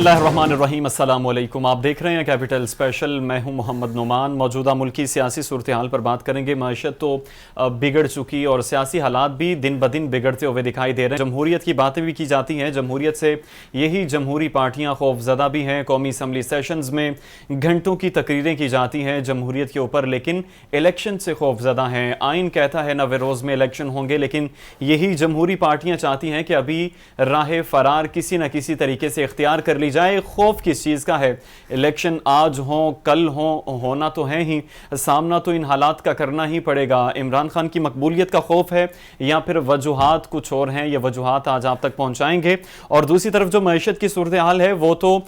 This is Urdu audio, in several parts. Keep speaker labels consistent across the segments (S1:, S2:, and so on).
S1: اللہ الرحمن الرحیم، السلام علیکم۔ آپ دیکھ رہے ہیں کیپٹل اسپیشل، میں ہوں محمد نعمان۔ موجودہ ملکی سیاسی صورتحال پر بات کریں گے۔ معیشت تو بگڑ چکی اور سیاسی حالات بھی دن بدن بگڑتے ہوئے دکھائی دے رہے ہیں۔ جمہوریت کی باتیں بھی کی جاتی ہیں، جمہوریت سے یہی جمہوری پارٹیاں خوف زدہ بھی ہیں۔ قومی اسمبلی سیشنز میں گھنٹوں کی تقریریں کی جاتی ہیں جمہوریت کے اوپر، لیکن الیکشن سے خوف زدہ ہیں۔ آئین کہتا ہے 90 روز میں الیکشن ہوں گے، لیکن یہی جمہوری پارٹیاں چاہتی ہیں کہ ابھی راہ فرار کسی نہ کسی طریقے سے اختیار کر لی جائے۔ خوف کس چیز کا ہے؟ الیکشن آج ہوں کل ہوں، ہونا تو ہے ہی، سامنا تو ان حالات کا کرنا ہی پڑے گا۔ عمران خان کی مقبولیت کا خوف ہے یا پھر وجوہات کچھ اور ہیں؟ یہ وجوہات آج آپ تک پہنچائیں گے۔ اور دوسری طرف جو معیشت کی صورتحال ہے وہ تو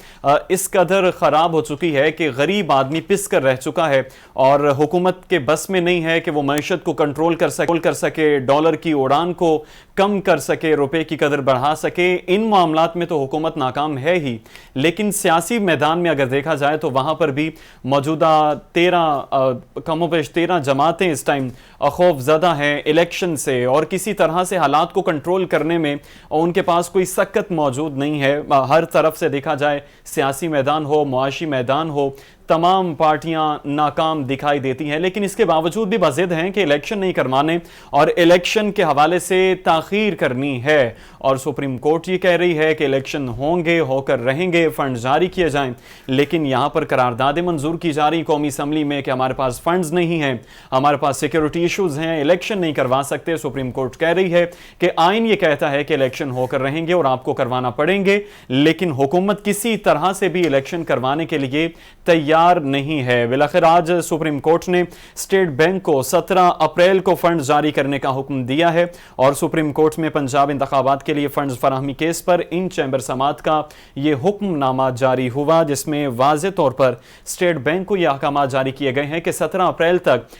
S1: اس قدر خراب ہو چکی ہے کہ غریب آدمی پس کر رہ چکا ہے اور حکومت کے بس میں نہیں ہے کہ وہ معیشت کو کنٹرول کر سکے، ڈالر کی اڑان کو کم کر سکے، روپے کی قدر بڑھا سکے۔ ان معاملات میں تو حکومت ناکام ہے ہی، لیکن سیاسی میدان میں اگر دیکھا جائے تو وہاں پر بھی موجودہ 13 جماعتیں اس ٹائم خوف زدہ ہیں الیکشن سے، اور کسی طرح سے حالات کو کنٹرول کرنے میں ان کے پاس کوئی سکت موجود نہیں ہے۔ ہر طرف سے دیکھا جائے، سیاسی میدان ہو، معاشی میدان ہو، تمام پارٹیاں ناکام دکھائی دیتی ہیں، لیکن اس کے باوجود بھی بضد ہیں کہ الیکشن نہیں کروانے اور الیکشن کے حوالے سے تاخیر کرنی ہے۔ اور سپریم کورٹ یہ کہہ رہی ہے کہ الیکشن ہوں گے، ہو کر رہیں گے، فنڈز جاری کیے جائیں، لیکن یہاں پر قراردادیں منظور کی جا رہی قومی اسمبلی میں کہ ہمارے پاس فنڈز نہیں ہیں، ہمارے پاس سیکیورٹی ایشوز ہیں، الیکشن نہیں کروا سکتے۔ سپریم کورٹ کہہ رہی ہے کہ آئین یہ کہتا ہے کہ الیکشن ہو کر رہیں گے اور آپ کو کروانا پڑیں گے، لیکن حکومت کسی طرح سے بھی الیکشن کروانے کے لیے تیار نہیں ہے۔ بالآخر آج سپریم کورٹ نے اسٹیٹ بینک کو 17 اپریل کو فنڈ جاری کرنے کا حکم دیا ہے، اور سپریم کورٹ میں پنجاب انتخابات کے لیے فنڈز فراہمی کیس پر ان چیمبر سماعت کا یہ حکم نامہ جاری ہوا، جس میں واضح طور پر اسٹیٹ بینک کو یہ احکامات جاری کیے گئے ہیں کہ 17 اپریل تک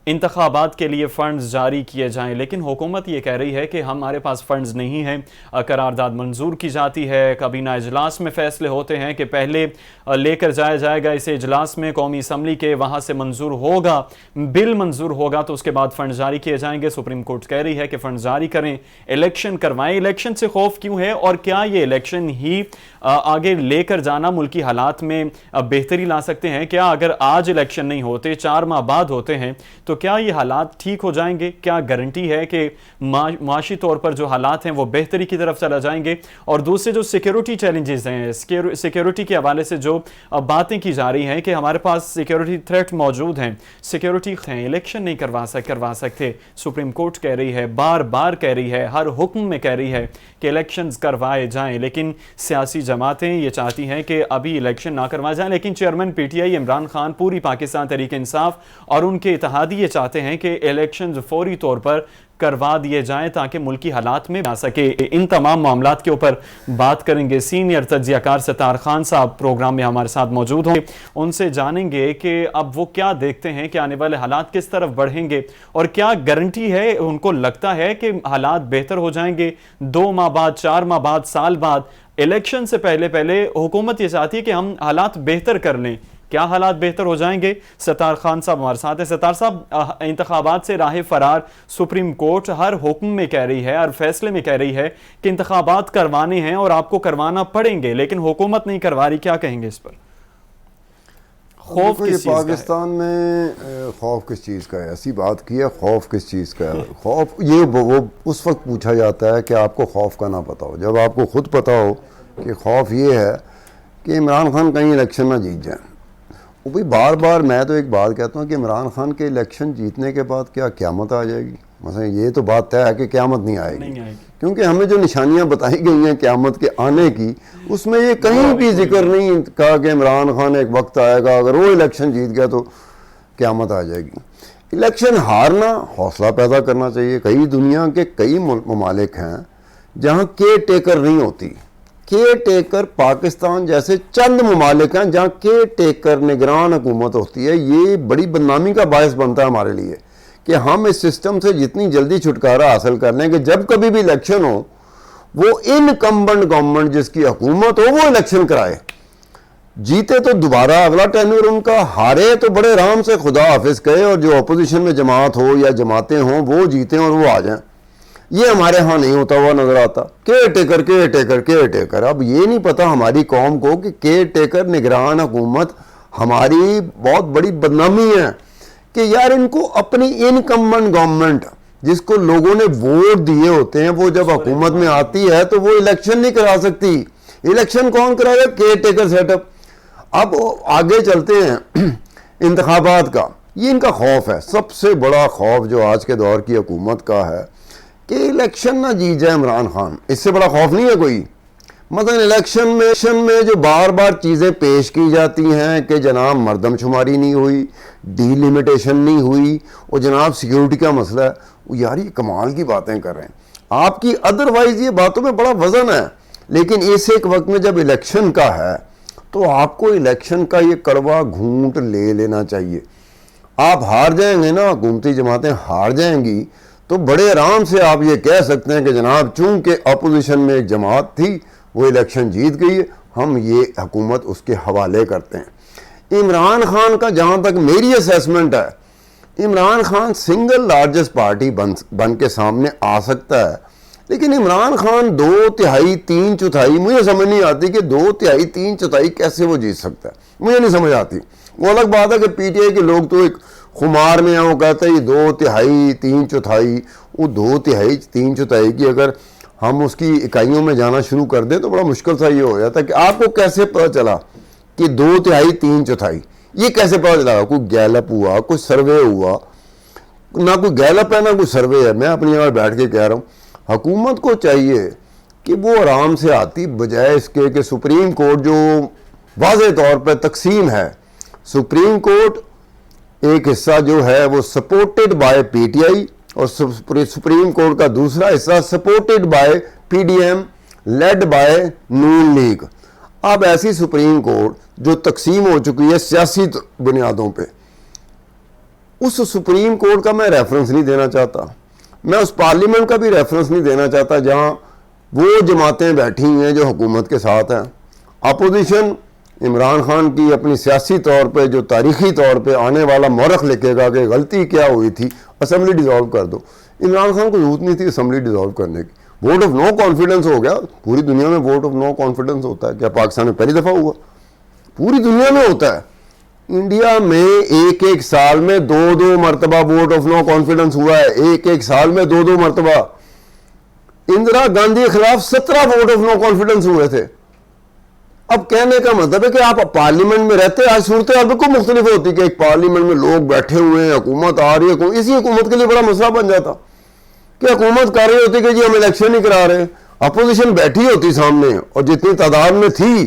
S1: انتخابات کے لیے فنڈز جاری کیے جائیں، لیکن حکومت یہ کہہ رہی ہے کہ ہمارے پاس فنڈز نہیں ہیں۔ قرارداد منظور کی جاتی ہے، کابینہ اجلاس میں فیصلے ہوتے ہیں کہ پہلے لے کر جایا جائے گا اسے اجلاس میں قومی اسمبلی کے، وہاں سے منظور ہوگا، بل منظور ہوگا تو اس کے بعد فنڈ جاری کیے جائیں گے۔ سپریم کورٹ کہہ رہی ہے کہ فنڈ جاری کریں، الیکشن کروائیں۔ الیکشن سے خوف کیوں ہے، اور کیا یہ الیکشن ہی آگے لے کر جانا ملکی حالات میں بہتری لا سکتے ہیں؟ کیا اگر آج الیکشن نہیں ہوتے، 4 ماہ بعد ہوتے ہیں، تو کیا یہ حالات ٹھیک ہو جائیں گے؟ کیا گارنٹی ہے کہ معاشی طور پر جو حالات ہیں وہ بہتری کی طرف چلا جائیں گے؟ اور دوسرے جو سیکیورٹی چیلنجز ہیں، سیکیورٹی کے حوالے سے جو باتیں کی جا رہی ہیں کہ ہمارے پاس سیکیورٹی تھریٹ موجود ہیں، سیکیورٹی ہیں، الیکشن نہیں کروا سکتے۔ سپریم کورٹ کہہ رہی ہے، بار بار کہہ رہی ہے، ہر حکم میں کہہ رہی ہے کہ الیکشنز کروائے جائیں، لیکن سیاسی جماعتیں یہ چاہتی ہیں کہ ابھی الیکشن نہ کروائے جائیں۔ لیکن چیئرمین پی ٹی آئی عمران خان، پوری پاکستان تحریک انصاف اور ان کے اتحادی یہ چاہتے ہیں کہ الیکشنز فوری طور پر کروا دیے جائیں تاکہ ملکی حالات میں آ سکے۔ ان تمام معاملات کے اوپر بات کریں گے۔ سینئر تجزیہ کار ستار خان صاحب پروگرام میں ہمارے ساتھ موجود ہوں گے، ان سے جانیں گے کہ اب وہ کیا دیکھتے ہیں کہ آنے والے حالات کس طرف بڑھیں گے، اور کیا گارنٹی ہے، ان کو لگتا ہے کہ حالات بہتر ہو جائیں گے 2 ماہ بعد، 4 ماہ بعد، سال بعد؟ الیکشن سے پہلے حکومت یہ چاہتی ہے کہ ہم حالات بہتر کر لیں، کیا حالات بہتر ہو جائیں گے؟ ستار خان صاحب ہمارے ساتھ ہیں۔ ستار صاحب، انتخابات سے راہ فرار، سپریم کورٹ ہر حکم میں کہہ رہی ہے، ہر فیصلے میں کہہ رہی ہے کہ انتخابات کروانے ہیں اور آپ کو کروانا پڑیں گے، لیکن حکومت نہیں کروا رہی، کیا کہیں گے اس پر؟
S2: خوف کس چیز کا ہے پاکستان میں؟ خوف کس چیز کا ہے؟ ایسی بات کی ہے، خوف کس چیز کا ہے؟ خوف یہ وہ اس وقت پوچھا جاتا ہے کہ آپ کو خوف کا نہ پتا ہو، جب آپ کو خود پتا ہو کہ خوف یہ ہے کہ عمران خان کہیں الیکشن نہ جیت جائیں۔ وہ بھی بار بار میں تو ایک بات کہتا ہوں کہ عمران خان کے الیکشن جیتنے کے بعد کیا قیامت آ جائے گی؟ مثلا یہ تو بات طے ہے کہ قیامت نہیں آئے گی، کیونکہ ہمیں جو نشانیاں بتائی گئی ہیں قیامت کے آنے کی، اس میں یہ کہیں بھی ذکر نہیں کہا کہ عمران خان ایک وقت آئے گا اگر وہ الیکشن جیت گیا تو قیامت آ جائے گی۔ الیکشن ہارنا حوصلہ پیدا کرنا چاہیے۔ دنیا کے کئی ممالک ہیں جہاں کیئر ٹیکر نہیں ہوتی۔ کیئر ٹیکر پاکستان جیسے چند ممالک ہیں جہاں کیئر ٹیکر نگران حکومت ہوتی ہے۔ یہ بڑی بدنامی کا باعث بنتا ہے ہمارے لیے کہ ہم اس سسٹم سے جتنی جلدی چھٹکارا حاصل کر لیں کہ جب کبھی بھی الیکشن ہو، وہ انکمبنٹ گورنمنٹ جس کی حکومت ہو وہ الیکشن کرائے، جیتے تو دوبارہ اگلا ٹینور ان کا، ہارے تو بڑے آرام سے خدا حافظ کہے، اور جو اپوزیشن میں جماعت ہو یا جماعتیں ہوں وہ جیتیں اور وہ آ جائیں۔ یہ ہمارے ہاں نہیں ہوتا ہوا نظر آتا. Care taker care taker care taker. اب یہ نہیں پتا ہماری قوم کو کہ کیئر ٹیکر نگران حکومت ہماری بہت بڑی بدنامی ہے کہ یار ان کو اپنی انکمبنٹ گورنمنٹ جس کو لوگوں نے ووٹ دیے ہوتے ہیں وہ جب حکومت میں آتی ہے تو وہ الیکشن نہیں کرا سکتی. الیکشن کون کرائے گا؟ Caretaker setup. اب آگے چلتے ہیں انتخابات کا. یہ ان کا خوف ہے, سب سے بڑا خوف جو آج کے دور کی حکومت کا ہے کہ الیکشن نہ جیت جائے عمران خان. اس سے بڑا خوف نہیں ہے کوئی. مثلا الیکشن میں جو بار بار چیزیں پیش کی جاتی ہیں کہ جناب مردم شماری نہیں ہوئی, ڈی لمیٹیشن نہیں ہوئی, اور جناب سیکیورٹی کا مسئلہ ہے. یار یہ کمال کی باتیں کر رہے ہیں آپ کی. ادروائز یہ باتوں میں بڑا وزن ہے, لیکن اس ایک وقت میں جب الیکشن کا ہے تو آپ کو الیکشن کا یہ کڑوا گھونٹ لے لینا چاہیے. آپ ہار جائیں گے نا, حکومتی جماعتیں ہار جائیں گی تو بڑے آرام سے آپ یہ کہہ سکتے ہیں کہ جناب چونکہ اپوزیشن میں ایک جماعت تھی وہ الیکشن جیت گئی ہے, ہم یہ حکومت اس کے حوالے کرتے ہیں. عمران خان کا جہاں تک میری اسیسمنٹ ہے, Imran Khan single largest party بن کے سامنے آ سکتا ہے, لیکن عمران خان 2/3 3/4 مجھے سمجھ نہیں آتی کہ 2/3 3/4 کیسے وہ جیت سکتا ہے. مجھے نہیں سمجھ آتی. وہ الگ بات ہے کہ پی ٹی آئی کے لوگ تو ایک خمار میں ہیں, وہ کہتے ہیں 2/3 3/4. وہ 2/3 3/4 کی اگر ہم اس کی اکائیوں میں جانا شروع کر دیں تو بڑا مشکل سا یہ ہو جاتا ہے کہ آپ کو کیسے پتہ چلا کہ 2/3 3/4 یہ کیسے پتہ چلا. کوئی گیلپ ہوا, کوئی سروے ہوا؟ نہ کوئی گیلپ ہے نہ کوئی سروے ہے. میں اپنی جگہ بیٹھ کے کہہ رہا ہوں حکومت کو چاہیے کہ وہ آرام سے آتی, بجائے اس کے کہ سپریم کورٹ جو واضح طور پہ تقسیم ہے. سپریم کورٹ ایک حصہ جو ہے وہ supported by P T I اور سپریم کورٹ کا دوسرا حصہ supported by P D M lead by Noon League. اب ایسی سپریم کورٹ جو تقسیم ہو چکی ہے سیاسی بنیادوں پہ, اس سپریم کورٹ کا میں ریفرنس نہیں دینا چاہتا. میں اس پارلیمنٹ کا بھی ریفرنس نہیں دینا چاہتا جہاں وہ جماعتیں بیٹھی ہیں جو حکومت کے ساتھ ہیں. اپوزیشن عمران خان کی اپنی سیاسی طور پہ جو تاریخی طور پہ آنے والا مورخ لکھے گا کہ غلطی کیا ہوئی تھی, اسمبلی ڈیزالو کر دو. عمران خان کو ضرورت نہیں تھی اسمبلی ڈیزالو کرنے کی. ووٹ آف نو کانفیڈنس ہو گیا. پوری دنیا میں ووٹ آف نو کانفیڈنس ہوتا ہے. کیا پاکستان میں پہلی دفعہ ہوا؟ پوری دنیا میں ہوتا ہے. انڈیا میں ایک سال میں 2 مرتبہ ووٹ آف نو کانفیڈنس ہوا ہے. ایک سال میں 2 مرتبہ. اندرا گاندھی کے خلاف 17 ووٹ آف نو کانفیڈنس ہوئے تھے. اب کہنے کا مطلب ہے کہ آپ پارلیمنٹ میں رہتے, آج صورتحال بالکل مختلف ہوتی کہ ایک پارلیمنٹ میں لوگ بیٹھے ہوئے ہیں, حکومت آ رہی ہے. اسی حکومت کے لیے بڑا مسئلہ بن جاتا کہ حکومت کر رہی ہوتی کہ جی ہم الیکشن نہیں کرا رہے, اپوزیشن بیٹھی ہوتی سامنے, اور جتنی تعداد میں تھی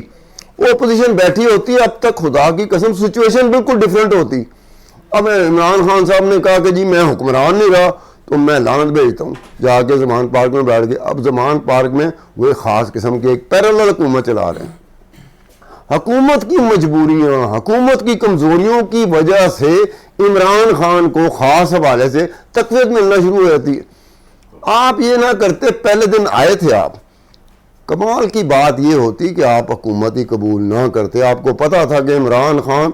S2: وہ اپوزیشن بیٹھی ہوتی. اب تک خدا کی قسم سچویشن بالکل ڈیفرنٹ ہوتی. اب عمران خان صاحب نے کہا کہ جی میں حکمران نہیں رہا تو میں لعنت بھیجتا ہوں, جا کے زمان پارک میں بیٹھ گئے. اب زمان پارک میں وہ ایک خاص قسم کی ایک پیرالل حکومت چلا رہے ہیں. حکومت کی مجبوریاں, حکومت کی کمزوریوں کی وجہ سے عمران خان کو خاص حوالے سے تقویت ملنا شروع ہو جاتی ہے. آپ یہ نہ کرتے, پہلے دن آئے تھے آپ, کمال کی بات یہ ہوتی کہ آپ حکومت ہی قبول نہ کرتے. آپ کو پتا تھا کہ عمران خان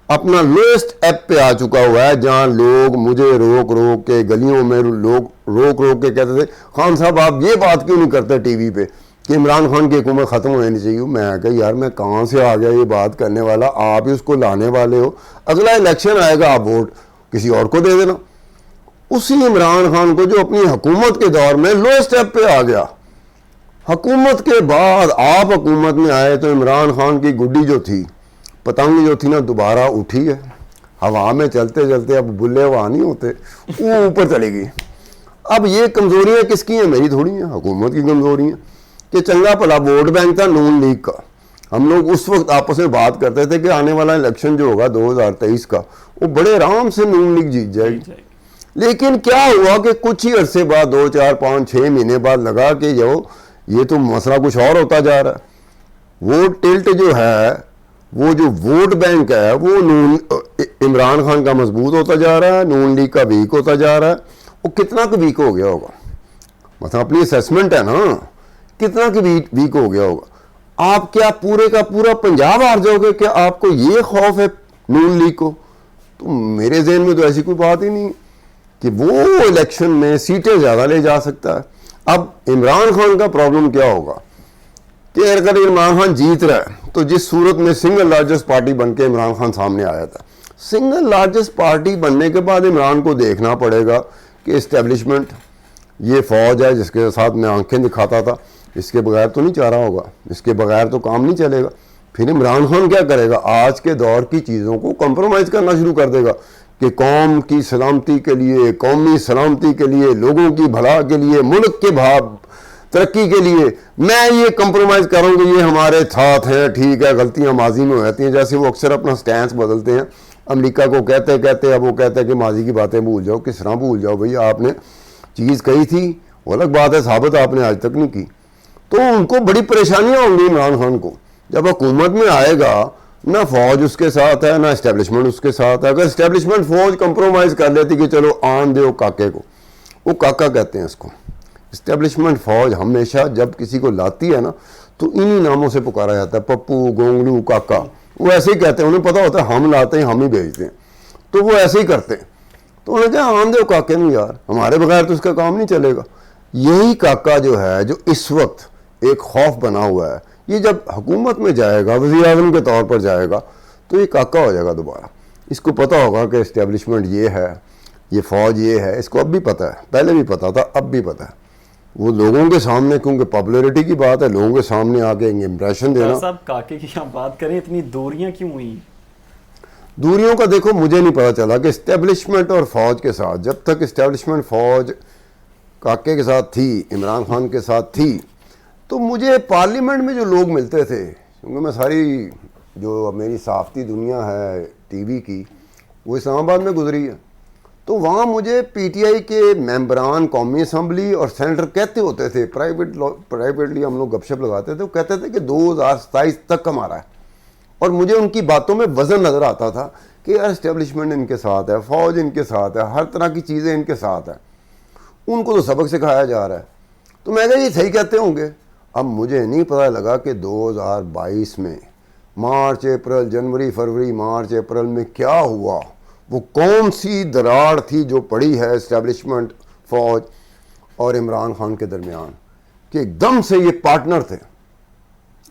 S2: اپنا لوئسٹ ایپ پہ آ چکا ہوا ہے, جہاں لوگ مجھے روک روک کے گلیوں میں لوگ روک روک کے کہتے تھے خان صاحب آپ یہ بات کیوں نہیں کرتے ٹی وی پہ کہ عمران خان کی حکومت ختم ہونی چاہیے. میں کہا یار میں کہاں سے آ گیا یہ بات کرنے والا, آپ ہی اس کو لانے والے ہو. اگلا الیکشن آئے گا آپ ووٹ کسی اور کو دے دینا. اسی عمران خان کو جو اپنی حکومت کے دور میں لو اسٹیپ پہ آ گیا, حکومت کے بعد آپ حکومت میں آئے تو عمران خان کی گڈی جو تھی, پتنگ جو تھی نا, دوبارہ اٹھی ہے ہوا میں چلتے چلتے. اب بلے ہوا نہیں ہوتے, وہ اوپر چلے گی. اب یہ کمزوریاں کس کی ہیں؟ میری تھوڑی ہیں, حکومت کی کمزوریاں. کہ چنگا بھلا ووٹ بینک تھا نون لیگ کا. ہم لوگ اس وقت آپس میں بات کرتے تھے کہ آنے والا الیکشن جو ہوگا 2023 کا وہ بڑے آرام سے نون لیگ جیت جائے گی. لیکن کیا ہوا کہ کچھ ہی عرصے بعد 2 4 5 6 مہینے بعد لگا کہ یہ تو مسئلہ کچھ اور ہوتا جا رہا ہے. ووٹ ٹلٹ جو ہے, وہ جو ووٹ بینک ہے وہ عمران خان کا مضبوط ہوتا جا رہا ہے, نون لیگ کا ویک ہوتا جا رہا ہے. وہ کتنا کا ویک ہو گیا ہوگا؟ مثلا اپنی اسیسمنٹ ہے نا, کتنا کہ ویک ہو گیا ہوگا. آپ کیا پورے کا پورا پنجاب ہار جاؤ گے؟ کیا آپ کو یہ خوف ہے نون لیگ کو؟ تو میرے ذہن میں تو ایسی کوئی بات ہی نہیں. کہ وہ الیکشن میں سیٹیں زیادہ لے جا سکتا ہے. اب عمران خان کا پرابلم کیا ہوگا کہ اگر عمران خان جیت رہا ہے تو جس صورت میں سنگل لارجسٹ پارٹی بن کے عمران خان سامنے آیا تھا, سنگل لارجسٹ پارٹی بننے کے بعد عمران کو دیکھنا پڑے گا کہ اسٹیبلشمنٹ یہ فوج ہے جس کے ساتھ میں آنکھیں دکھاتا تھا, اس کے بغیر تو نہیں چارہ ہوگا, اس کے بغیر تو کام نہیں چلے گا. پھر عمران خان کیا کرے گا, آج کے دور کی چیزوں کو کمپرومائز کرنا شروع کر دے گا کہ قوم کی سلامتی کے لیے, قومی سلامتی کے لیے, لوگوں کی بھلا کے لیے, ملک کے ترقی کے لیے میں یہ کمپرومائز کروں کہ یہ ہمارے ساتھ ہیں, ٹھیک ہے غلطیاں ماضی میں ہو جاتی ہیں, جیسے وہ اکثر اپنا سٹینس بدلتے ہیں. امریکہ کو کہتے اب وہ کہتے ہیں کہ ماضی کی باتیں بھول جاؤ. کس طرح بھول جاؤ بھئی, آپ نے چیز کہی تھی وہ الگ بات ہے, ثابت آپ نے آج تک نہیں کی. تو ان کو بڑی پریشانیاں ہوں گی عمران خان کو جب حکومت میں آئے گا. نہ فوج اس کے ساتھ ہے, نہ اسٹیبلشمنٹ اس کے ساتھ ہے. اگر اسٹیبلشمنٹ فوج کمپرومائز کر لیتی کہ چلو آن دے کاکے کو, وہ کاکا کہتے ہیں اس کو. اسٹیبلشمنٹ فوج ہمیشہ جب کسی کو لاتی ہے نا تو انہی ناموں سے پکارا جاتا ہے, پپو, گونگلو, کاکا. وہ ایسے ہی کہتے ہیں, انہیں پتا ہوتا ہے ہم لاتے ہیں ہم ہی بھیجتے ہیں, تو وہ ایسے ہی کرتے ہیں. تو انہوں نے کہا آن دے کاکے نہیں یار, ہمارے بغیر تو اس کا کام نہیں چلے گا. یہی کاکا جو ہے جو اس وقت ایک خوف بنا ہوا ہے, یہ جب حکومت میں جائے گا, وزیر اعظم کے طور پر جائے گا, تو یہ کاکا ہو جائے گا دوبارہ. اس کو پتا ہوگا کہ اسٹیبلشمنٹ یہ ہے, یہ فوج یہ ہے. اس کو اب بھی پتا ہے, پہلے بھی پتا تھا, اب بھی پتا ہے. وہ لوگوں کے سامنے, کیونکہ پاپولیرٹی کی بات ہے, لوگوں کے سامنے آ کے امپریشن دینا.
S1: صاحب کاکے کی آپ بات کریں, اتنی دوریاں کیوں ہوئی؟
S2: دوریوں کا دیکھو, مجھے نہیں پتا چلا کہ اسٹیبلشمنٹ اور فوج کے ساتھ, جب تک اسٹیبلشمنٹ فوج کاکے کے ساتھ تھی, عمران خان کے ساتھ تھی, تو مجھے پارلیمنٹ میں جو لوگ ملتے تھے, کیونکہ میں ساری جو میری صحافتی دنیا ہے ٹی وی کی وہ اسلام آباد میں گزری ہے, تو وہاں مجھے پی ٹی آئی کے ممبران قومی اسمبلی اور سینیٹر کہتے ہوتے تھے, پرائیویٹلی ہم لوگ گپ شپ لگاتے تھے, وہ کہتے تھے کہ 2027 تک ہمارا ہے. اور مجھے ان کی باتوں میں وزن نظر آتا تھا کہ یار اسٹیبلشمنٹ ان کے ساتھ ہے, فوج ان کے ساتھ ہے, ہر طرح کی چیزیں ان کے ساتھ ہیں, ان کو تو سبق سکھایا جا رہا ہے. تو میں کہا یہ صحیح کہتے ہوں گے. اب مجھے نہیں پتہ لگا کہ 2022 میں مارچ, اپریل, جنوری, فروری, مارچ, اپریل میں کیا ہوا. وہ کون سی دراڑ تھی جو پڑی ہے اسٹیبلشمنٹ, فوج اور عمران خان کے درمیان, کہ ایک دم سے یہ پارٹنر تھے.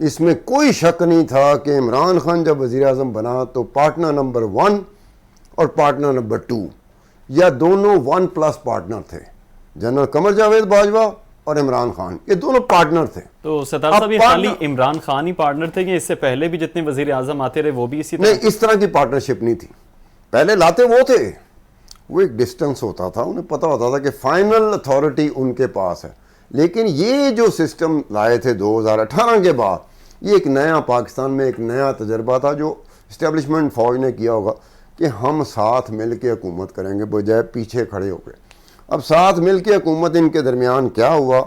S2: اس میں کوئی شک نہیں تھا کہ عمران خان جب وزیر اعظم بنا تو پارٹنر نمبر 1 اور پارٹنر نمبر 2, یا دونوں 1+ پارٹنر تھے. جنرل قمر جاوید باجوہ اور عمران خان, یہ دونوں پارٹنر تھے.
S1: تو ستار صاحب, یہ خالی عمران خان ہی پارٹنر تھے کہ اس سے پہلے بھی جتنے وزیر اعظم آتے رہے وہ بھی اسی طرح؟
S2: نہیں, اس طرح کی پارٹنرشپ نہیں تھی. پہلے لاتے وہ تھے, وہ ایک ڈسٹنس ہوتا تھا, انہیں پتا ہوتا تھا کہ فائنل اتھارٹی ان کے پاس ہے. لیکن یہ جو سسٹم لائے تھے 2018 کے بعد, یہ ایک نیا پاکستان میں ایک نیا تجربہ تھا جو اسٹیبلشمنٹ فوج نے کیا ہوگا کہ ہم ساتھ مل کے حکومت کریں گے بجائے پیچھے کھڑے ہو گئے. اب ساتھ مل کے حکومت ان کے درمیان کیا ہوا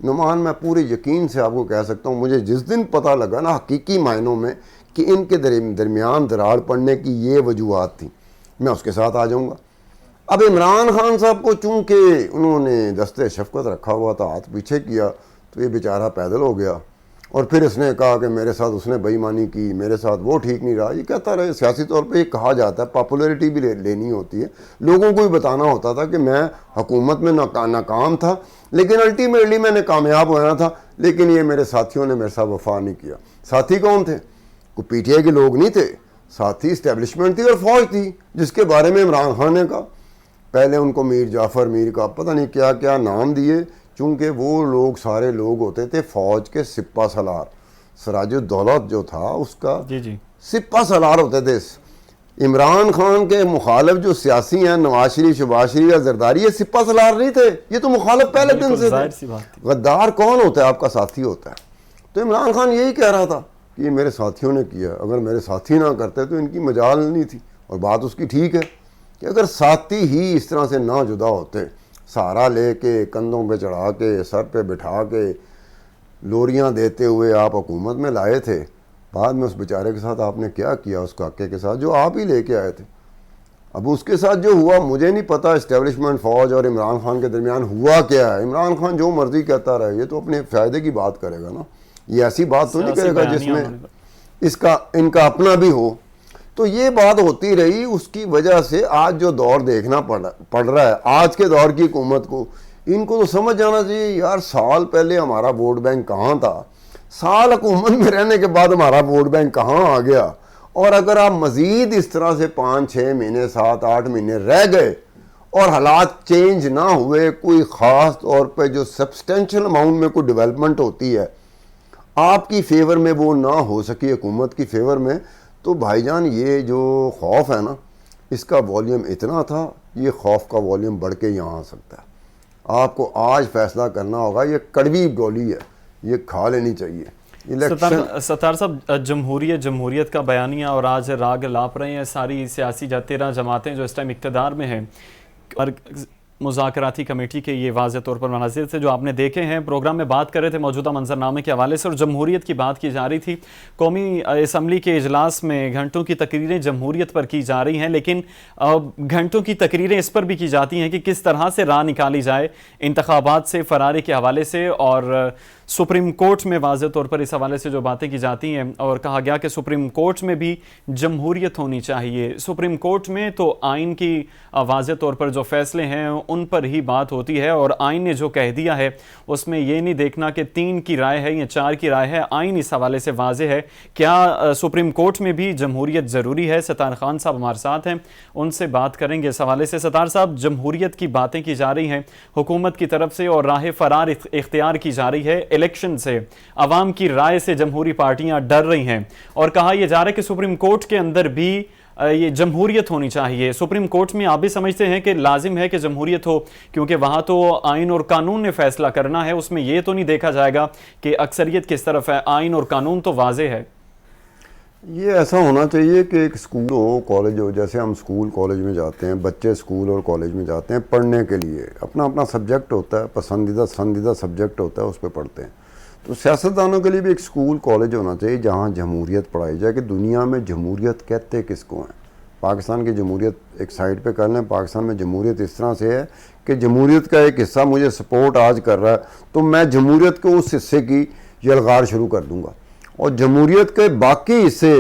S2: نعمان, میں پورے یقین سے آپ کو کہہ سکتا ہوں, مجھے جس دن پتہ لگا نا حقیقی معنوں میں کہ ان کے درمیان دراڑ پڑنے کی یہ وجوہات تھیں, میں اس کے ساتھ آ جاؤں گا. اب عمران خان صاحب کو چونکہ انہوں نے دستے شفقت رکھا ہوا تھا, ہاتھ پیچھے کیا, تو یہ بیچارہ پیدل ہو گیا. اور پھر اس نے کہا کہ میرے ساتھ اس نے بے ایمانی کی, میرے ساتھ وہ ٹھیک نہیں رہا. یہ کہتا رہے, سیاسی طور پہ یہ کہا جاتا ہے, پاپولیرٹی بھی لینی ہوتی ہے, لوگوں کو بھی بتانا ہوتا تھا کہ میں حکومت میں ناکام تھا لیکن الٹیمیٹلی میں نے کامیاب ہونا تھا, لیکن یہ میرے ساتھیوں نے میرے ساتھ وفا نہیں کیا. ساتھی کون تھے؟ کوئی پی ٹی آئی کے لوگ نہیں تھے, ساتھی اسٹیبلشمنٹ تھی اور فوج تھی, جس کے بارے میں عمران خان نے کہا. پہلے ان کو میر جعفر میر کا پتہ نہیں کیا کیا نام دیے, چونکہ وہ لوگ سارے لوگ ہوتے تھے فوج کے سپہ سالار. سراج الدولت جو تھا اس کا سپہ سالار ہوتے تھے. عمران خان کے مخالف جو سیاسی ہیں, نواز شریف, شہباز شریف یا زرداری, یہ سپہ سالار نہیں تھے, یہ تو مخالف پہلے دن سے تھے. غدار کون ہوتا ہے؟ آپ کا ساتھی ہوتا ہے. تو عمران خان یہی کہہ رہا تھا کہ یہ میرے ساتھیوں نے کیا, اگر میرے ساتھی نہ کرتے تو ان کی مجال نہیں تھی. اور بات اس کی ٹھیک ہے کہ اگر ساتھی ہی اس طرح سے نہ جدا ہوتے, سہارا لے کے, کندھوں پہ چڑھا کے, سر پہ بٹھا کے, لوریاں دیتے ہوئے آپ حکومت میں لائے تھے, بعد میں اس بیچارے کے ساتھ آپ نے کیا کیا, اس کاکے کے ساتھ جو آپ ہی لے کے آئے تھے. اب اس کے ساتھ جو ہوا مجھے نہیں پتا اسٹیبلشمنٹ فوج اور عمران خان کے درمیان ہوا کیا ہے. عمران خان جو مرضی کہتا رہے, یہ تو اپنے فائدے کی بات کرے گا نا, یہ ایسی بات تو نہیں کرے گا جس میں ان کا اپنا بھی ہو. تو یہ بات ہوتی رہی. اس کی وجہ سے آج جو دور دیکھنا پڑ رہا ہے آج کے دور کی حکومت کو, ان کو تو سمجھ جانا چاہیے یار سال پہلے ہمارا ووٹ بینک کہاں تھا, سال حکومت میں رہنے کے بعد ہمارا ووٹ بینک کہاں آ گیا. اور اگر آپ مزید اس طرح سے 5-6 مہینے 7-8 مہینے رہ گئے اور حالات چینج نہ ہوئے, کوئی خاص طور پہ جو سبسٹینشل اماؤنٹ میں کوئی ڈیولپمنٹ ہوتی ہے آپ کی فیور میں وہ نہ ہو سکی حکومت کی فیور میں, تو بھائی جان یہ جو خوف ہے نا اس کا والیوم اتنا تھا, یہ خوف کا والیوم بڑھ کے یہاں آ سکتا ہے. آپ کو آج فیصلہ کرنا ہوگا, یہ کڑوی گولی ہے, یہ کھا لینی چاہیے.
S1: ستار صاحب, جمہوریت کا بیانیہ اور آج راگ لاپ رہے ہیں ساری سیاسی 13 جماعتیں جو اس ٹائم اقتدار میں ہیں, اور مذاکراتی کمیٹی کے یہ واضح طور پر مناظر تھے جو آپ نے دیکھے ہیں. پروگرام میں بات کر رہے تھے موجودہ منظرنامے کے حوالے سے اور جمہوریت کی بات کی جا رہی تھی. قومی اسمبلی کے اجلاس میں گھنٹوں کی تقریریں جمہوریت پر کی جا رہی ہیں, لیکن گھنٹوں کی تقریریں اس پر بھی کی جاتی ہیں کہ کس طرح سے راہ نکالی جائے انتخابات سے فراری کے حوالے سے. اور سپریم کورٹ میں واضح طور پر اس حوالے سے جو باتیں کی جاتی ہیں اور کہا گیا کہ سپریم کورٹ میں بھی جمہوریت ہونی چاہیے. سپریم کورٹ میں تو آئین کی واضح طور پر جو فیصلے ہیں ان پر ہی بات ہوتی ہے, اور آئین نے جو کہہ دیا ہے اس میں یہ نہیں دیکھنا کہ 3 کی رائے ہے یا 4 کی رائے ہے. آئین اس حوالے سے واضح ہے. کیا سپریم کورٹ میں بھی جمہوریت ضروری ہے؟ ستار خان صاحب ہمارے ساتھ ہیں, ان سے بات کریں گے اس حوالے سے. ستار صاحب, جمہوریت کی باتیں کی جا رہی ہیں حکومت کی طرف سے اور راہ فرار اختیار کی جا رہی ہے الیکشن سے, عوام کی رائے سے جمہوری پارٹیاں ڈر رہی ہیں, اور کہا یہ جا رہا ہے کہ سپریم کورٹ کے اندر بھی یہ جمہوریت ہونی چاہیے. سپریم کورٹ میں آپ بھی سمجھتے ہیں کہ لازم ہے کہ جمہوریت ہو, کیونکہ وہاں تو آئین اور قانون نے فیصلہ کرنا ہے, اس میں یہ تو نہیں دیکھا جائے گا کہ اکثریت کس طرف ہے, آئین اور قانون تو واضح ہے.
S2: یہ ایسا ہونا چاہیے کہ ایک اسکول ہو کالج ہو, جیسے ہم اسکول کالج میں جاتے ہیں, بچے اسکول اور کالج میں جاتے ہیں پڑھنے کے لیے, اپنا سبجیکٹ ہوتا ہے, پسندیدہ سبجیکٹ ہوتا ہے, اس پہ پڑھتے ہیں. تو سیاستدانوں کے لیے بھی ایک اسکول کالج ہونا چاہیے جہاں جمہوریت پڑھائی جائے کہ دنیا میں جمہوریت کہتے کس کو ہیں. پاکستان کی جمہوریت ایک سائڈ پہ کر لیں, پاکستان میں جمہوریت اس طرح سے ہے کہ جمہوریت کا ایک حصہ مجھے سپورٹ آج کر رہا ہے تو میں جمہوریت کے اس حصے کی یلغار شروع کر دوں گا, اور جمہوریت کے باقی حصے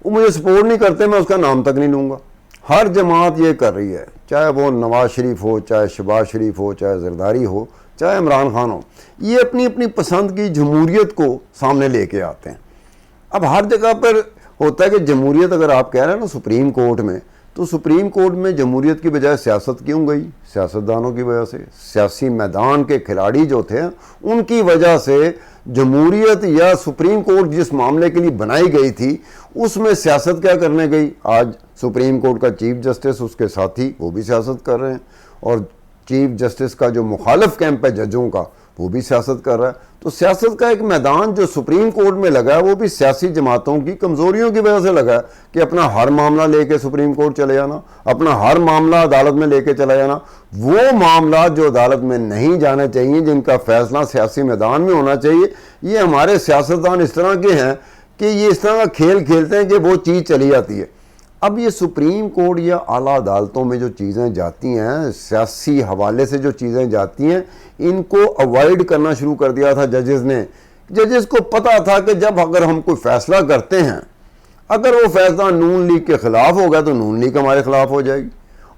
S2: وہ مجھے سپورٹ نہیں کرتے, میں اس کا نام تک نہیں لوں گا. ہر جماعت یہ کر رہی ہے, چاہے وہ نواز شریف ہو, چاہے شہباز شریف ہو, چاہے زرداری ہو, چاہے عمران خان ہو, یہ اپنی اپنی پسند کی جمہوریت کو سامنے لے کے آتے ہیں. اب ہر جگہ پر ہوتا ہے کہ جمہوریت اگر آپ کہہ رہے ہیں نا سپریم کورٹ میں, تو سپریم کورٹ میں جمہوریت کی بجائے سیاست کیوں گئی؟ سیاستدانوں کی وجہ سے, سیاسی میدان کے کھلاڑی جو تھے ان کی وجہ سے جمہوریت یا سپریم کورٹ جس معاملے کے لیے بنائی گئی تھی اس میں سیاست کیا کرنے گئی. آج سپریم کورٹ کا چیف جسٹس, اس کے ساتھی وہ بھی سیاست کر رہے ہیں, اور چیف جسٹس کا جو مخالف کیمپ ہے ججوں کا وہ بھی سیاست کر رہا ہے. تو سیاست کا ایک میدان جو سپریم کورٹ میں لگا ہے وہ بھی سیاسی جماعتوں کی کمزوریوں کی وجہ سے لگا ہے کہ اپنا ہر معاملہ لے کے سپریم کورٹ چلے جانا, اپنا ہر معاملہ عدالت میں لے کے چلا جانا. وہ معاملات جو عدالت میں نہیں جانے چاہیے, جن کا فیصلہ سیاسی میدان میں ہونا چاہیے, یہ ہمارے سیاستدان اس طرح کے ہیں کہ یہ اس طرح کا کھیل کھیلتے ہیں کہ وہ چیز چلی جاتی ہے. اب یہ سپریم کورٹ یا اعلیٰ عدالتوں میں جو چیزیں جاتی ہیں, سیاسی حوالے سے جو چیزیں جاتی ہیں, ان کو اوائڈ کرنا شروع کر دیا تھا ججز نے. ججز کو پتا تھا کہ جب اگر ہم کوئی فیصلہ کرتے ہیں, اگر وہ فیصلہ نون لیگ کے خلاف ہوگا تو نون لیگ ہمارے خلاف ہو جائے گی,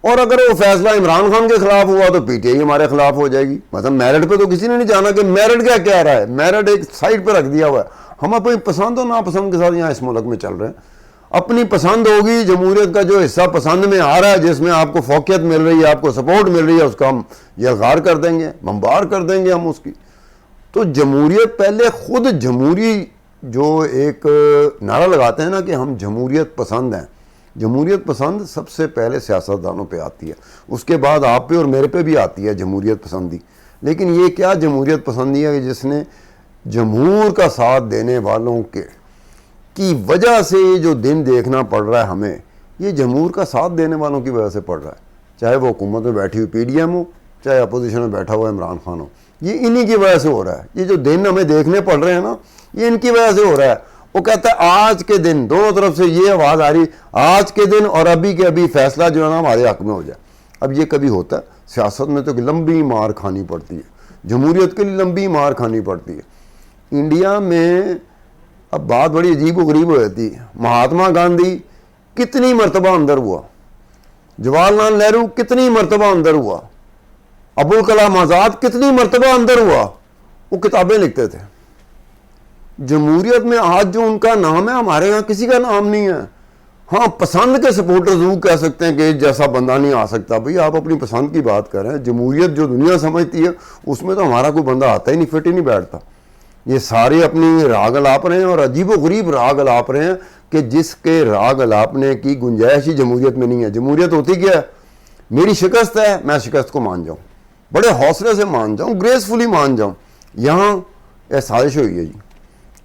S2: اور اگر وہ فیصلہ عمران خان کے خلاف ہوا تو پی ٹی آئی ہمارے خلاف ہو جائے گی. مطلب میرٹ پہ تو کسی نے نہیں جانا کہ میرٹ کیا کہہ رہا ہے, میرٹ ایک سائڈ پہ رکھ دیا ہوا ہے. ہم اپنی پسند اور ناپسند کے ساتھ یہاں اس ملک میں چل رہے ہیں. اپنی پسند ہوگی, جمہوریت کا جو حصہ پسند میں آ رہا ہے, جس میں آپ کو فوقیت مل رہی ہے, آپ کو سپورٹ مل رہی ہے, اس کا ہم یلغار کر دیں گے, بمبار کر دیں گے ہم اس کی. تو جمہوریت پہلے خود جمہوری جو ایک نعرہ لگاتے ہیں نا کہ ہم جمہوریت پسند ہیں, جمہوریت پسند سب سے پہلے سیاستدانوں پہ آتی ہے, اس کے بعد آپ پہ اور میرے پہ بھی آتی ہے جمہوریت پسندی. لیکن یہ کیا جمہوریت پسندی ہے کہ جس نے جمہور کا ساتھ دینے والوں کی وجہ سے یہ جو دن دیکھنا پڑ رہا ہے ہمیں, یہ جمہور کا ساتھ دینے والوں کی وجہ سے پڑ رہا ہے. چاہے وہ حکومت میں بیٹھی ہوئی پی ڈی ایم ہو, چاہے اپوزیشن میں بیٹھا ہوا عمران خان ہو, یہ انہی کی وجہ سے ہو رہا ہے. یہ جو دن ہمیں دیکھنے پڑ رہے ہیں نا, یہ ان کی وجہ سے ہو رہا ہے. وہ کہتا ہے آج کے دن, دونوں طرف سے یہ آواز آ رہی, آج کے دن اور ابھی کے ابھی فیصلہ جو ہے نا ہمارے حق میں ہو جائے. اب یہ کبھی ہوتا ہے سیاست میں تو ایک لمبی مار کھانی پڑتی ہے, جمہوریت کے لیے لمبی مار کھانی پڑتی ہے. انڈیا میں اب بات بڑی عجیب و غریب ہو جاتی ہے. مہاتما گاندھی کتنی مرتبہ اندر ہوا, جواہر لال نہرو کتنی مرتبہ اندر ہوا, ابوالکلام آزاد کتنی مرتبہ اندر ہوا, وہ کتابیں لکھتے تھے. جمہوریت میں آج جو ان کا نام ہے, ہمارے یہاں کسی کا نام نہیں ہے. ہاں پسند کے سپورٹر ضرور کہہ سکتے ہیں کہ جیسا بندہ نہیں آ سکتا. بھئی آپ اپنی پسند کی بات کر رہے ہیں. جمہوریت جو دنیا سمجھتی ہے اس میں تو ہمارا کوئی بندہ آتا ہی نہیں, فٹ ہی نہیں بیٹھتا. یہ سارے اپنی راگ الاپ رہے ہیں, اور عجیب و غریب راگ الاپ رہے ہیں کہ جس کے راگ الاپنے کی گنجائش ہی جمہوریت میں نہیں ہے. جمہوریت ہوتی کیا ہے؟ میری شکست ہے, میں شکست کو مان جاؤں, بڑے حوصلے سے مان جاؤں, گریسفلی مان جاؤں. یہاں یہ سازش ہوئی ہے جی,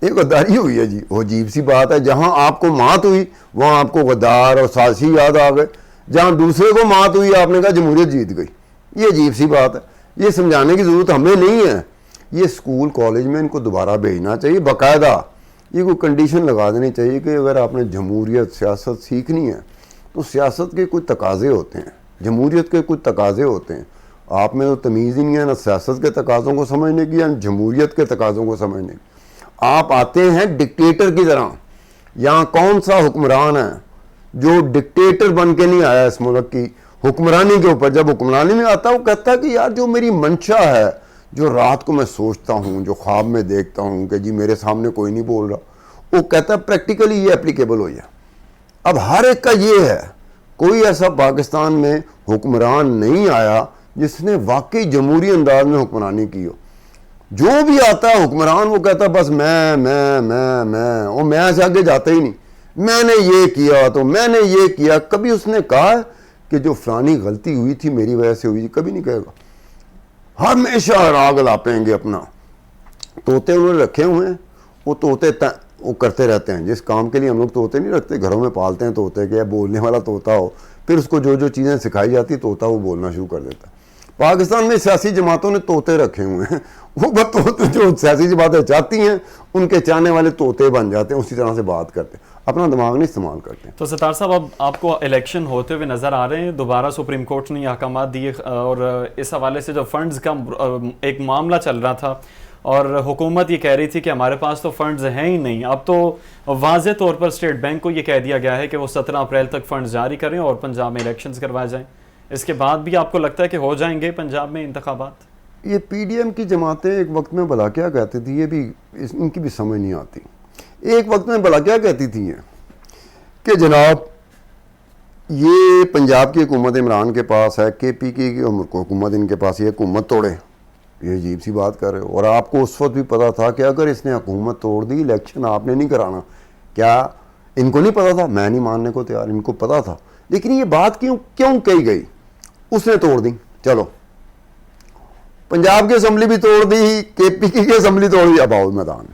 S2: ایک غداری ہوئی ہے جی. وہ عجیب سی بات ہے, جہاں آپ کو مات ہوئی وہاں آپ کو غدار اور سازشی یاد آ گئے, جہاں دوسرے کو مات ہوئی آپ نے کہا جمہوریت جیت گئی. یہ عجیب سی بات ہے, یہ سمجھانے کی ضرورت ہمیں نہیں ہے. یہ اسکول کالج میں ان کو دوبارہ بھیجنا چاہیے, باقاعدہ یہ کوئی کنڈیشن لگا دینی چاہیے کہ اگر آپ نے جمہوریت سیاست سیکھنی ہے تو سیاست کے کوئی تقاضے ہوتے ہیں, جمہوریت کے کچھ تقاضے ہوتے ہیں. آپ میں تو تمیز ہی نہیں ہے نہ سیاست کے تقاضوں کو سمجھنے کی, نہ جمہوریت کے تقاضوں کو سمجھنے کی. آپ آتے ہیں ڈکٹیٹر کی طرح. یہاں کون سا حکمران ہے جو ڈکٹیٹر بن کے نہیں آیا اس ملک کی حکمرانی کے اوپر؟ جب حکمرانی میں آتا ہے وہ کہتا ہے کہ یار جو میری منشا ہے, جو رات کو میں سوچتا ہوں, جو خواب میں دیکھتا ہوں کہ جی میرے سامنے کوئی نہیں بول رہا, وہ کہتا ہے پریکٹیکلی یہ اپلیکیبل ہو جائے. اب ہر ایک کا یہ ہے, کوئی ایسا پاکستان میں حکمران نہیں آیا جس نے واقعی جمہوری انداز میں حکمرانی کی ہو. جو بھی آتا ہے حکمران وہ کہتا ہے بس میں اور میں سے آگے جاتا ہی نہیں. میں نے یہ کیا تو میں نے یہ کیا. کبھی اس نے کہا کہ جو فلانی غلطی ہوئی تھی میری وجہ سے ہوئی تھی؟ کبھی نہیں کہے گا. ہمیشہ راگ لاپیں گے اپنا. طوطے انہوں نے رکھے ہوئے ہیں, وہ طوطے وہ کرتے رہتے ہیں. جس کام کے لیے ہم لوگ طوطے نہیں رکھتے, گھروں میں پالتے ہیں طوطے کہ بولنے والا طوطا ہو, پھر اس کو جو چیزیں سکھائی جاتی طوطا وہ بولنا شروع کر دیتا ہے. پاکستان میں سیاسی جماعتوں نے طوطے رکھے ہوئے ہیں, وہ جو سیاسی جماعتیں چاہتی ہیں ان کے چاہنے والے طوطے بن جاتے ہیں, اسی طرح سے بات کرتے ہیں, اپنا دماغ نہیں استعمال کرتے.
S1: تو ستار صاحب اب آپ کو الیکشن ہوتے ہوئے نظر آ رہے ہیں, دوبارہ سپریم کورٹ نے احکامات دیے, اور اس حوالے سے جو فنڈز کا ایک معاملہ چل رہا تھا اور حکومت یہ کہہ رہی تھی کہ ہمارے پاس تو فنڈز ہیں ہی نہیں. اب تو واضح طور پر اسٹیٹ بینک کو یہ کہہ دیا گیا ہے کہ وہ 17 اپریل تک فنڈز جاری کریں اور پنجاب میں الیکشنز کروائے جائیں. اس کے بعد بھی آپ کو لگتا ہے کہ ہو جائیں گے پنجاب میں انتخابات؟
S2: یہ پی ڈی ایم کی جماعتیں ایک وقت میں بھلا کیا کہتی تھی, یہ بھی ان کی بھی سمجھ نہیں آتی. ایک وقت میں بھلا کیا کہتی تھی یہ کہ جناب یہ پنجاب کی حکومت عمران کے پاس ہے, کے پی کی حکومت ان کے پاس, یہ حکومت توڑے. یہ عجیب سی بات کر رہے ہو. اور آپ کو اس وقت بھی پتا تھا کہ اگر اس نے حکومت توڑ دی الیکشن آپ نے نہیں کرانا. کیا ان کو نہیں پتا تھا؟ میں نہیں ماننے کو تیار, ان کو پتا تھا. لیکن یہ بات کیوں کہی گئی؟ اس نے توڑ دی. چلو پنجاب کی اسمبلی بھی توڑ دی, کے پی کی اسمبلی توڑ دی, اب آؤ میدان.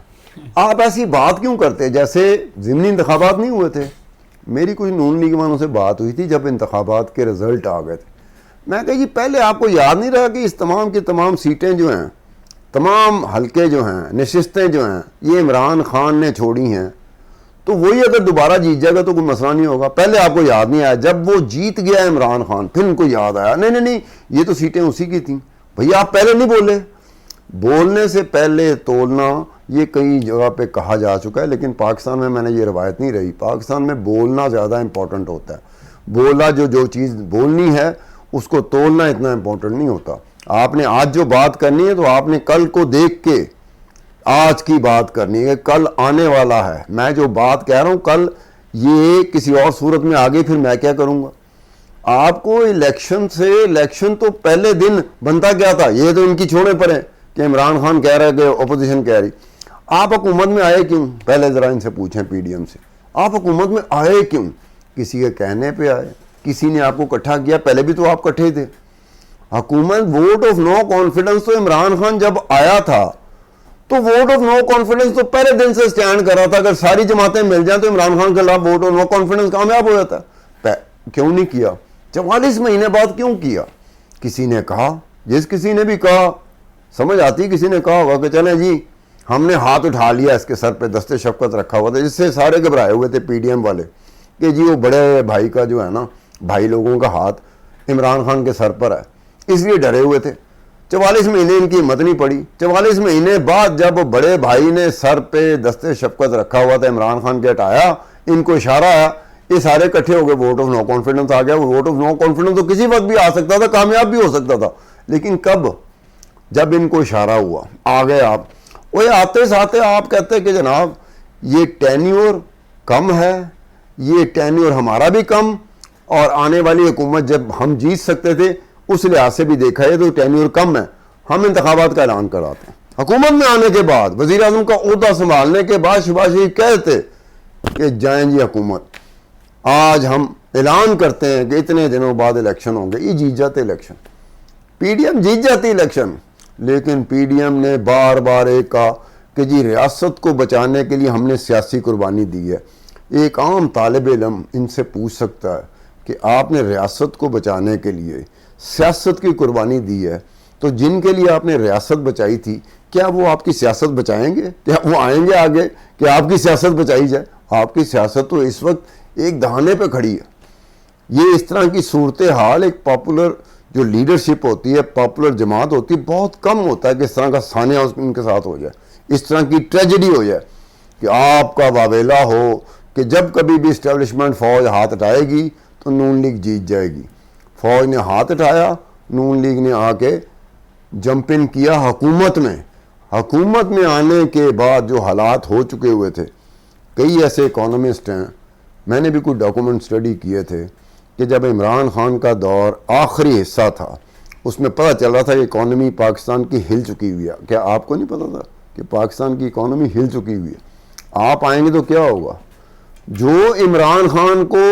S2: آپ ایسی بات کیوں کرتے جیسے ضمنی انتخابات نہیں ہوئے تھے؟ میری کچھ نون لیگ والوں سے بات ہوئی تھی جب انتخابات کے رزلٹ آ گئے تھے. میں کہا جی پہلے آپ کو یاد نہیں رہا کہ اس تمام کی تمام سیٹیں جو ہیں, تمام حلقے جو ہیں, نشستیں جو ہیں, یہ عمران خان نے چھوڑی ہیں, تو وہی اگر دوبارہ جیت جائے گا تو کوئی مسئلہ نہیں ہوگا. پہلے آپ کو یاد نہیں آیا, جب وہ جیت گیا عمران خان پھر ان کو یاد آیا نہیں یہ تو سیٹیں اسی کی تھیں. بھیا آپ پہلے نہیں بولے. بولنے سے پہلے تولنا یہ کئی جگہ پہ کہا جا چکا ہے, لیکن پاکستان میں نے یہ روایت نہیں رہی. پاکستان میں بولنا زیادہ امپورٹنٹ ہوتا ہے. بولا جو چیز بولنی ہے اس کو تولنا اتنا امپورٹنٹ نہیں ہوتا. آپ نے آج جو بات کرنی ہے تو آپ نے کل کو دیکھ کے آج کی بات کرنی ہے. کل آنے والا ہے. میں جو بات کہہ رہا ہوں کل یہ کسی اور صورت میں آگے پھر میں کیا کروں گا. آپ کو الیکشن تو پہلے دن بنتا کیا تھا, یہ تو ان کی چھوڑے پر ہے کہ عمران خان کہہ رہا ہے کہ اپوزیشن کہہ رہی. آپ حکومت میں آئے کیوں؟ پہلے ذرا ان سے پوچھیں پی ڈی ایم سے, آپ حکومت میں آئے کیوں؟ کسی کے کہنے پہ آئے, کسی نے آپ کو اکٹھا کیا؟ پہلے بھی تو آپ اکٹھے تھے. حکومت ووٹ آف نو کانفیڈنس تو عمران خان جب آیا تھا تو ووٹ آف نو کانفیڈنس تو پہلے دن سے سٹینڈ کر رہا تھا. اگر ساری جماعتیں مل جائیں تو عمران خان کے خلاف ووٹ آف نو کانفیڈنس کامیاب ہو جاتا ہے. کیوں نہیں کیا؟ 44 مہینے بعد کیوں کیا؟ کسی نے کہا, کسی نے بھی کہا, سمجھ آتی, کسی نے کہا ہوگا کہ چلیں جی ہم نے ہاتھ اٹھا لیا اس کے سر پہ, دستے شفقت رکھا ہوا تھا, جس سے سارے گھبرائے ہوئے تھے پی ڈی ایم والے کہ جی وہ بڑے بھائی کا جو ہے نا, بھائی لوگوں کا ہاتھ عمران خان کے سر پر ہے, اس لیے ڈرے ہوئے تھے. 44 مہینے ان کی ہمت نہیں پڑی. 44 مہینے بعد جب بڑے بھائی نے سر پہ دستے شفقت رکھا ہوا تھا عمران خان کے ہٹایا, ان کو اشارہ آیا, یہ سارے اکٹھے ہو گئے, ووٹ آف نو کانفیڈنس آ گیا. وہ ووٹ آف نو کانفیڈنس تو کسی وقت بھی آ سکتا تھا, کامیاب بھی ہو سکتا تھا, لیکن کب؟ جب ان کو اشارہ ہوا, آ گئے آپ. وہ آتے ساتھ آپ کہتے ہیں کہ جناب یہ ٹینیور کم ہے, یہ ٹینیور ہمارا بھی کم, اور آنے والی حکومت جب ہم جیت سکتے تھے اس لحاظ سے بھی دیکھا ہے تو ٹینیور کم ہے, ہم انتخابات کا اعلان کراتے ہیں. حکومت میں آنے کے بعد, وزیر اعظم کا عہدہ سنبھالنے کے بعد شہباز شریف کہتے کہ جائیں جی حکومت, آج ہم اعلان کرتے ہیں کہ اتنے دنوں بعد الیکشن ہوں گے. یہ جیت جاتے الیکشن, پی ڈی ایم جیت جاتی الیکشن, لیکن پی ڈی ایم نے بار بار ایک کہا کہ جی ریاست کو بچانے کے لیے ہم نے سیاسی قربانی دی ہے. ایک عام طالب علم ان سے پوچھ سکتا ہے کہ آپ نے ریاست کو بچانے کے لیے سیاست کی قربانی دی ہے, تو جن کے لیے آپ نے ریاست بچائی تھی کیا وہ آپ کی سیاست بچائیں گے؟ کیا وہ آئیں گے آگے کہ آپ کی سیاست بچائی جائے؟ آپ کی سیاست تو اس وقت ایک دہانے پہ کھڑی ہے. یہ اس طرح کی صورتحال ایک پاپولر جو لیڈرشپ ہوتی ہے, پاپولر جماعت ہوتی ہے, بہت کم ہوتا ہے کہ اس طرح کا سانحہ ان کے ساتھ ہو جائے, اس طرح کی ٹریجڈی ہو جائے کہ آپ کا واویلا ہو کہ جب کبھی بھی اسٹیبلشمنٹ فوج ہاتھ اٹھائے گی تو نون لیگ جیت جائے گی. فوج نے ہاتھ اٹھایا, نون لیگ نے آ کے جمپن کیا حکومت میں. حکومت میں آنے کے بعد جو حالات ہو چکے ہوئے تھے, کئی ایسے اکانومسٹ ہیں, میں نے بھی کوئی ڈاکومنٹ اسٹڈی کیے تھے کہ جب عمران خان کا دور آخری حصہ تھا اس میں پتہ چل رہا تھا کہ اکانومی پاکستان کی ہل چکی ہوئی ہے. کیا آپ کو نہیں پتہ تھا کہ پاکستان کی اکانومی ہل چکی ہوئی ہے؟ آپ آئیں گے تو کیا ہوگا؟ جو عمران خان کو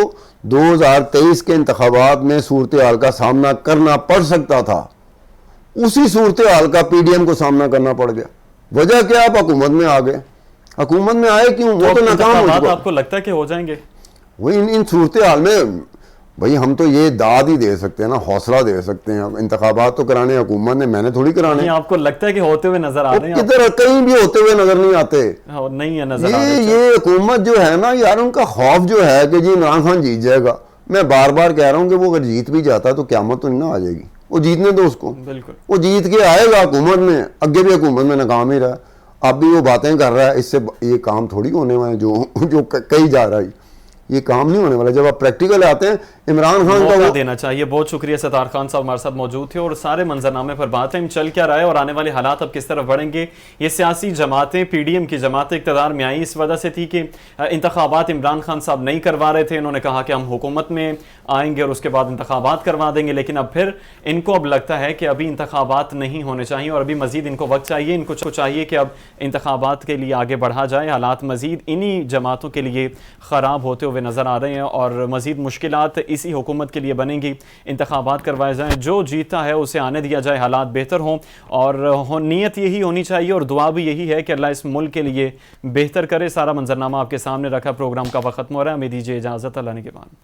S2: 2023 کے انتخابات میں صورتحال کا سامنا کرنا پڑ سکتا تھا, اسی صورتحال کا پی ڈی ایم کو سامنا کرنا پڑ گیا. وجہ کیا؟ آپ حکومت میں آ گئے. حکومت میں آئے کیوں؟ وہ تو ناکام ہو چکا.
S1: آپ کو لگتا ہے کہ ہو جائیں گے؟
S2: وہی ان صورتحال میں بھائی ہم تو یہ داد ہی دے سکتے ہیں نا, حوصلہ دے سکتے ہیں. انتخابات تو کرانے حکومت نے, میں نے تھوڑی کرانے.
S1: آپ کو لگتا ہے کہ ہوتے ہوئے نظر آ رہے ہیں؟
S2: کدھر کہیں بھی ہوتے ہوئے نظر نہیں آتے.
S1: نہیں ہے نظر آ رہے.
S2: یہ حکومت جو ہے نا یار, ان کا خوف جو ہے کہ جی عمران خان جیت جائے گا. میں بار بار کہہ رہا ہوں کہ وہ اگر جیت بھی جاتا ہے تو قیامت تو نہیں نہ آ جائے گی. وہ جیتنے دو اس کو,
S1: بالکل
S2: وہ جیت کے آئے گا حکومت میں. اگے بھی حکومت میں ناکام ہی رہا, اب بھی وہ باتیں کر رہا ہے. اس سے یہ کام تھوڑی ہونے والے جو کہی جا رہا ہے, یہ کام نہیں ہونے والا. جب آپ پریکٹیکل آتے ہیں عمران خان کا
S1: دینا چاہیے. بہت شکریہ ستار خان صاحب ہمارے ساتھ موجود تھے اور سارے منظرنامے پر بات ہے. چل کیا رہا ہے اور آنے والے حالات اب کس طرف بڑھیں گے؟ یہ سیاسی جماعتیں, پی ڈی ایم کی جماعتیں اقتدار میں آئی اس وجہ سے تھی کہ انتخابات عمران خان صاحب نہیں کروا رہے تھے. انہوں نے کہا کہ ہم حکومت میں آئیں گے اور اس کے بعد انتخابات کروا دیں گے, لیکن اب پھر ان کو اب لگتا ہے کہ ابھی انتخابات نہیں ہونے چاہیے اور ابھی مزید ان کو وقت چاہیے. ان کو چاہیے کہ اب انتخابات کے لیے آگے بڑھا جائے. حالات مزید انہی جماعتوں کے لیے خراب ہوتے ہوئے نظر آ رہے ہیں اور مزید مشکلات اسی حکومت کے لیے بنیں گی. انتخابات کروائے جائیں, جو جیتا ہے اسے آنے دیا جائے, حالات بہتر ہوں, اور نیت یہی ہونی چاہیے اور دعا بھی یہی ہے کہ اللہ اس ملک کے لیے بہتر کرے. سارا منظرنامہ آپ کے سامنے رکھا, پروگرام کا وقت ختم ہو رہا ہے. ہمیں دیجیے اجازت, اللہ نے کے بعد.